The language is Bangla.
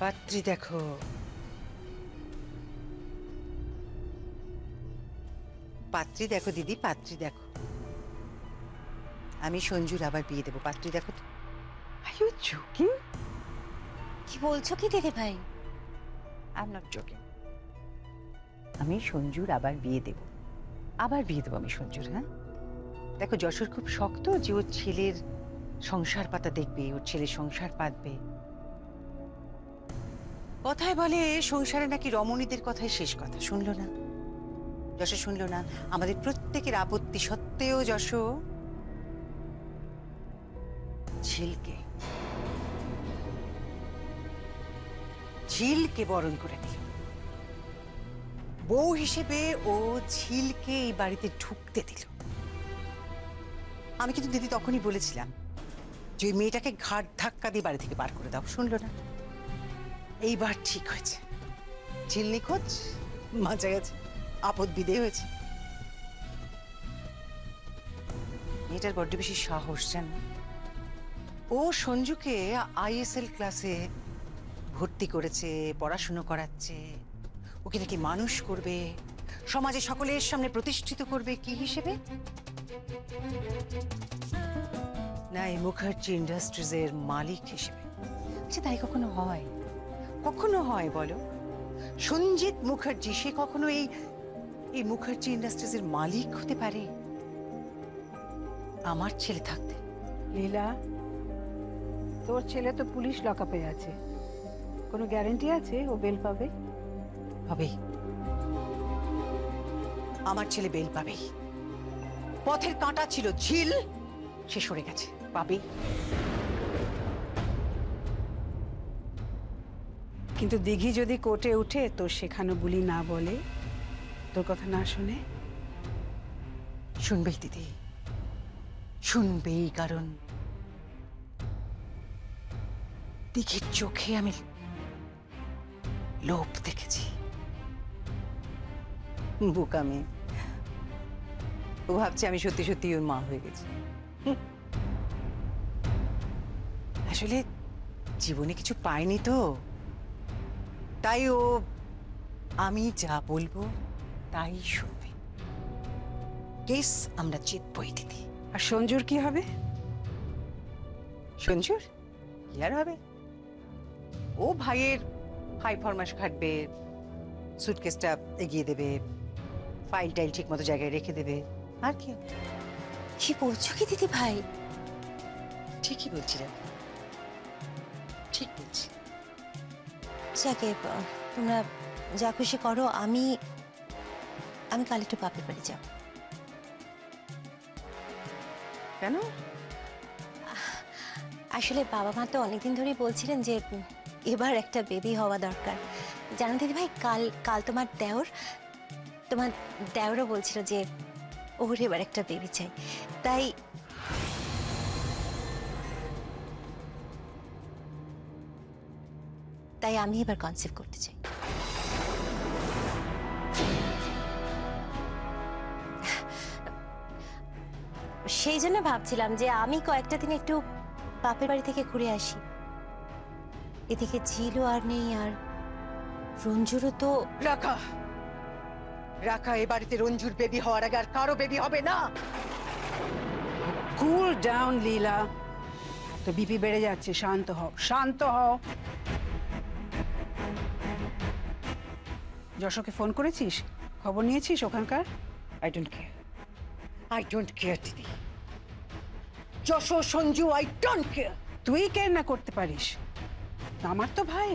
পাত্রী দেখো, পাত্রী দেখো দিদি, পাত্রী দেখো। আমি সঞ্জুর আবার বিয়ে দেবো, পাত্রী দেখো তো। Are you joking? কি বলছো কি দিদি ভাই? I'm not joking. আমি সঞ্জুর আবার বিয়ে দেব, আবার বিয়ে দেবো আমি সঞ্জুর। হ্যাঁ দেখো, যশোর খুব শক্ত যে ওর ছেলের সংসার পাতা দেখবে, ওর ছেলের সংসার পাতবে। কথায় বলে সংসারে নাকি রমণীদের কথাই শেষ কথা। শুনলো না যশো, শুনলো না। আমাদের প্রত্যেকের আপত্তি সত্ত্বেও যশো ঝিলকে বরণ করে নিল। বউ হিসেবে ও ঝিলকে এই বাড়িতে ঢুকতে দিল। আমি কিন্তু দিদি তখনই বলেছিলাম যে ওই মেয়েটাকে ঘাট ধাক্কা দিয়ে বাড়ি থেকে বার করে দাও, শুনলো না। এইবার ঠিক হয়েছে, ঝিল নিখোঁজ, মজা গেছে, আপদ বিদেয় হয়েছে। মেয়েটার বড্ড বেশি সাহস জান। ও সঞ্জুকে ISL ক্লাসে ভর্তি করেছে, পড়াশুনো করাচ্ছে, ওকে নাকি মানুষ করবে, সমাজে সকলের সামনে প্রতিষ্ঠিত করবে। কি হিসেবে? না, এই মুখার্জি ইন্ডাস্ট্রিজের মালিক হিসেবে। আচ্ছা তাই কখনো হয়? কখনো হয় বলো? সঞ্জিত মুখার্জি সে কখনো এই মুখার্জি ইন্ডাস্ট্রিজের মালিক হতে পারে? আমার ছেলে থাকতে। লীলা, তোর ছেলে তো পুলিশ লকআপে আছে, কোনো গ্যারান্টি আছে ও বেল পাবে? হবে, আমার ছেলে বেল পাবেই। পথের কাঁটা ছিল ঝিল, সে সরে গেছে, পাবেই। কিন্তু দিঘি যদি কোর্টে উঠে তোর শেখানো বুলি না বলে, তোর কথা না শুনে? শুনবেই দিদি, শুনবেই। কারণ দিঘির চোখে আমি লোভ দেখেছি। বোকা মেয়ে, ও ভাবছে আমি সত্যি সত্যি ওর মা হয়ে গেছি। আসলে জীবনে কিছু পায়নি তো, তাই ও আমি যা বলবো তাই শুনবে। কেস আমরা জিতবই দিদি। আর সঞ্জুর কি হবে? সঞ্জুর কি আর হবে? ও ভাইয়ের হাই ফরমাস খাটবে, সুটকেসটা এগিয়ে দেবে, ফাইল টাইল ঠিক মতো জায়গায় রেখে দেবে, আর কি। কি বলছো কি দিদি ভাই? ঠিকই বলছি রে, ঠিক বলছি। যাকে তোমরা যা খুশি করো, আমি কাল একটু বাপের বাড়ি যাব। কেন? আসলে বাবা মা তো অনেকদিন ধরেই বলছিলেন যে এবার একটা বেবি হওয়া দরকার। জানো দিদি ভাই, কাল তোমার দেওরও বলছিল যে ওর এবার একটা বেবি চাই। তাই আমি এবার কনসেপ্ট করতে চাই। সেই জন্য ভাবছিলাম যে আমি কয়েকটা দিন একটু বাপের বাড়ি থেকে ঘুরে আসি। এদিকে ঝিলও আর নেই, আর রঞ্জুরও তো। রাখা রাখা, এ বাড়িতে রঞ্জুর বেবি হওয়ার আগে আর কারো বেবি হবে না। কুল ডাউন লীলা, তো বিপি বেড়ে যাচ্ছে, শান্ত হও, শান্ত হও। যশোকে ফোন করেছিস? খবর নিয়েছিস ওখানকার? আই ডোন্ট কেয়ার দিদি। যশো, সঞ্জু, আই ডোন্ট কেয়ার। তুই কেয়ার না করতে পারিস, আমার তো ভাই।